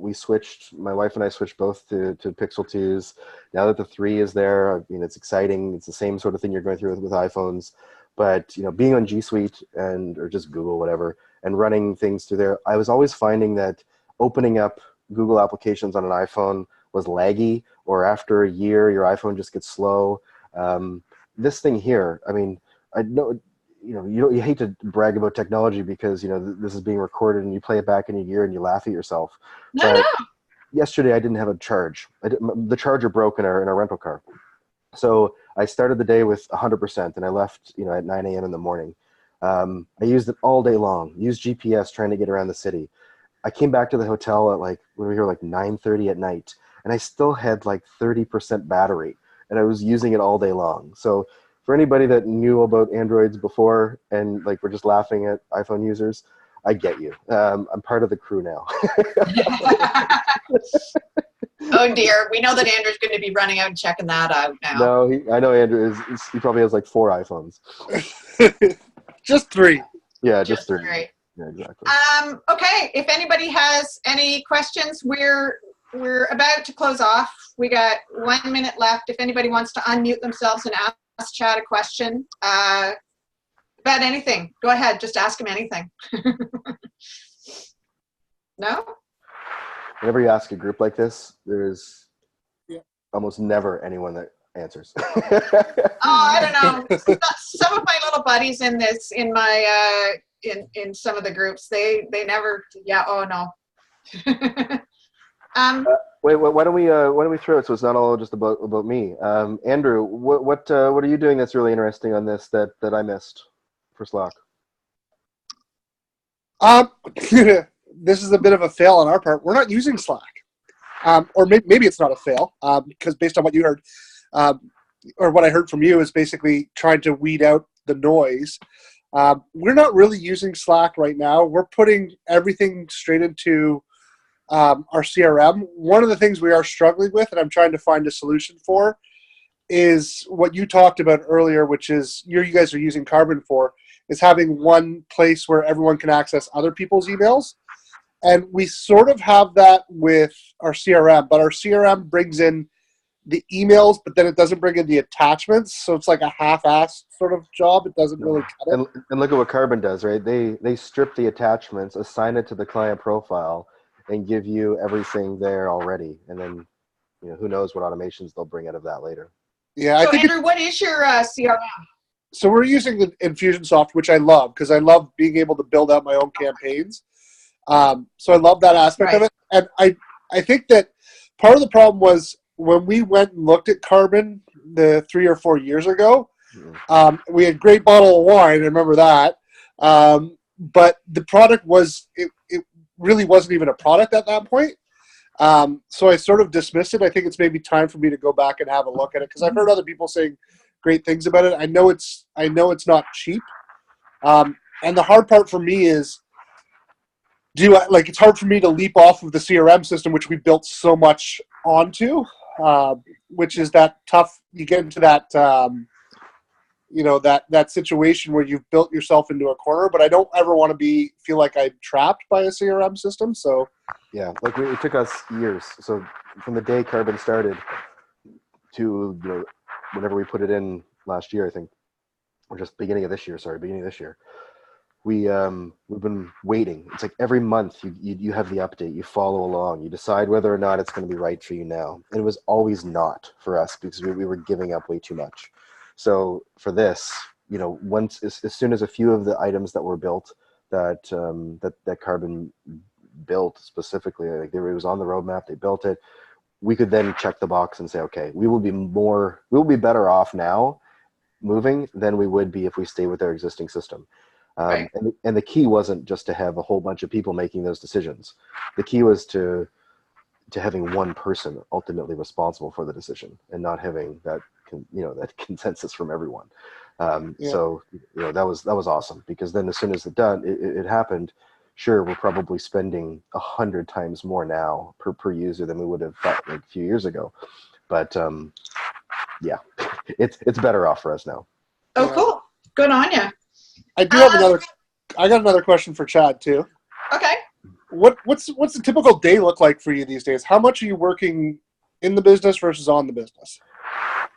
my wife and I switched both to Pixel 2s. Now that the 3 is there, I mean, it's exciting. It's the same sort of thing you're going through with iPhones. But, being on G Suite or just Google, whatever, and running things through there, I was always finding that opening up Google applications on an iPhone was laggy, or after a year, your iPhone just gets slow. This thing here, I mean, I know, you hate to brag about technology because, this is being recorded and you play it back in a year and you laugh at yourself. No. Yesterday I didn't have a charge. The charger broke in our rental car. So I started the day with 100% and I left, at 9 a.m. in the morning. I used it all day long, used GPS trying to get around the city. I came back to the hotel at when we were here 9:30 at night, and I still had 30% battery, and I was using it all day long. So for anybody that knew about Androids before and we're just laughing at iPhone users, I get you. I'm part of the crew now. Oh dear, we know that Andrew's going to be running out and checking that out now. No, I know Andrew he probably has 4 iPhones. Just 3. Yeah, just 3. Yeah, exactly. Okay, if anybody has any questions, we're about to close off. We got 1 minute left. If anybody wants to unmute themselves and ask Chad a question about anything, go ahead. Just ask him anything. No? Whenever you ask a group like this, there's almost never anyone that answers. I don't know. Some of my little buddies in my in some of the groups, they never. Yeah. Oh no. Wait. Why don't we throw it so it's not all just about me? Andrew, what are you doing that's really interesting on this that I missed for Slack? This is a bit of a fail on our part. We're not using Slack. Or maybe it's not a fail, because based on what you heard, or what I heard from you, is basically trying to weed out the noise. We're not really using Slack right now. We're putting everything straight into our CRM. One of the things we are struggling with, and I'm trying to find a solution for, is what you talked about earlier, which is you guys are using Carbon for, is having one place where everyone can access other people's emails. And we sort of have that with our CRM, but our CRM brings in the emails, but then it doesn't bring in the attachments. So it's like a half-assed sort of job. It doesn't really cut it. And look at what Carbon does, right? They strip the attachments, assign it to the client profile, and give you everything there already. And then, who knows what automations they'll bring out of that later. Yeah. So Andrew, what is your CRM? So we're using the Infusionsoft, which I love because I love being able to build out my own campaigns. So I love that aspect of it. And I think that part of the problem was when we went and looked at Carbon the 3 or 4 years ago, we had great bottle of wine. I remember that. But the product it really wasn't even a product at that point. So I sort of dismissed it. I think it's maybe time for me to go back and have a look at it because I've heard other people saying great things about it. I know it's not cheap. And the hard part for me is, it's hard for me to leap off of the CRM system, which we built so much onto, which is that tough. You get into that, that situation where you've built yourself into a corner, but I don't ever want to feel like I'm trapped by a CRM system. So yeah, it took us years. So from the day Carbon started to, whenever we put it in last year, I think, or just beginning of this year, we've been waiting. It's like every month you have the update, you follow along, you decide whether or not it's going to be right for you now. And it was always not for us because we were giving up way too much. So for this, once as soon as a few of the items that were built that that Carbon built specifically, like it was on the roadmap, they built it. We could then check the box and say, okay, we will be better off now moving than we would be if we stay with our existing system. Right. And the key wasn't just to have a whole bunch of people making those decisions. The key was to having one person ultimately responsible for the decision and not having that that consensus from everyone. So that was awesome, because then as soon as it happened, sure, we're probably spending 100 times more now per user than we would have thought like a few years ago. But yeah, it's better off for us now. Oh, cool. Good on you. I got another question for Chad too. Okay. What's the typical day look like for you these days? How much are you working in the business versus on the business?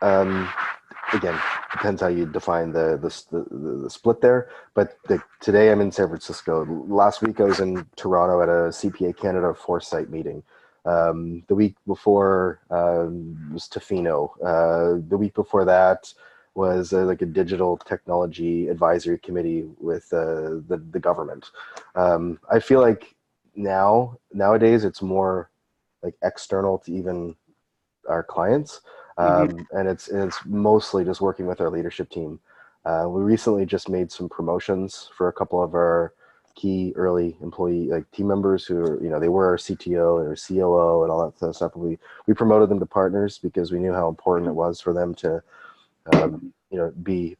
Again, depends how you define the split there. But today I'm in San Francisco. Last week I was in Toronto at a CPA Canada Foresight meeting. The week before was Tofino. The week before that was like a digital technology advisory committee with the government. I feel like nowadays it's more like external to even our clients, and it's mostly just working with our leadership team. We recently just made some promotions for a couple of our key early employee team members who are, they were our CTO and our COO and all that sort of stuff. We promoted them to partners because we knew how important it was for them to be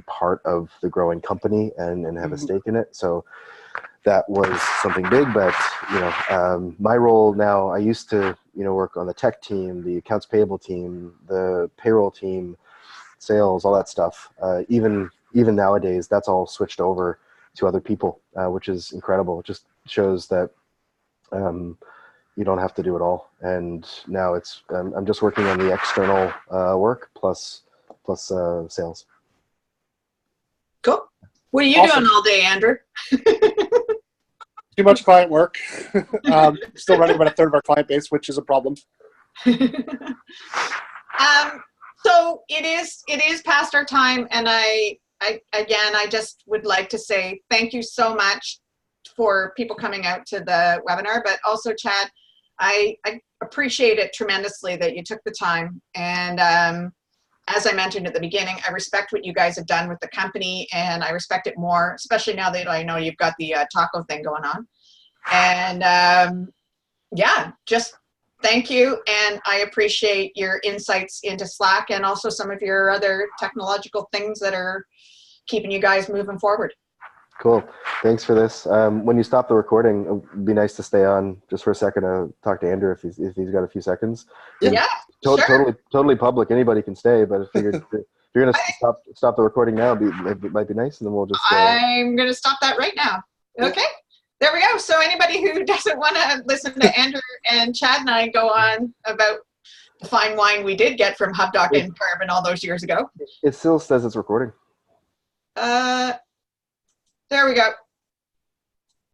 part of the growing company and have a stake in it. So that was something big. But my role now, I used to work on the tech team, the accounts payable team, the payroll team, sales, all that stuff. Even nowadays, that's all switched over to other people, which is incredible. It just shows that you don't have to do it all. And now I'm just working on the external work plus sales. Cool. What are you doing all day, Andrew? Too much client work. Still running about a third of our client base, which is a problem. So it is past our time, and I just would like to say thank you so much for people coming out to the webinar, but also Chad, I appreciate it tremendously that you took the time. And as I mentioned at the beginning, I respect what you guys have done with the company, and I respect it more, especially now that I know you've got the taco thing going on. And yeah, just thank you, and I appreciate your insights into Slack and also some of your other technological things that are keeping you guys moving forward. Cool. Thanks for this. When you stop the recording, it would be nice to stay on just for a second to talk to Andrew if he's got a few seconds. Yeah, sure. Totally public. Anybody can stay, but if you're going to stop the recording now, it might be nice, and then we'll just. I'm going to stop that right now. Okay. There we go. So anybody who doesn't want to listen to Andrew and Chad and I go on about the fine wine we did get from HubDoc and Carbon all those years ago. It still says it's recording. There we go.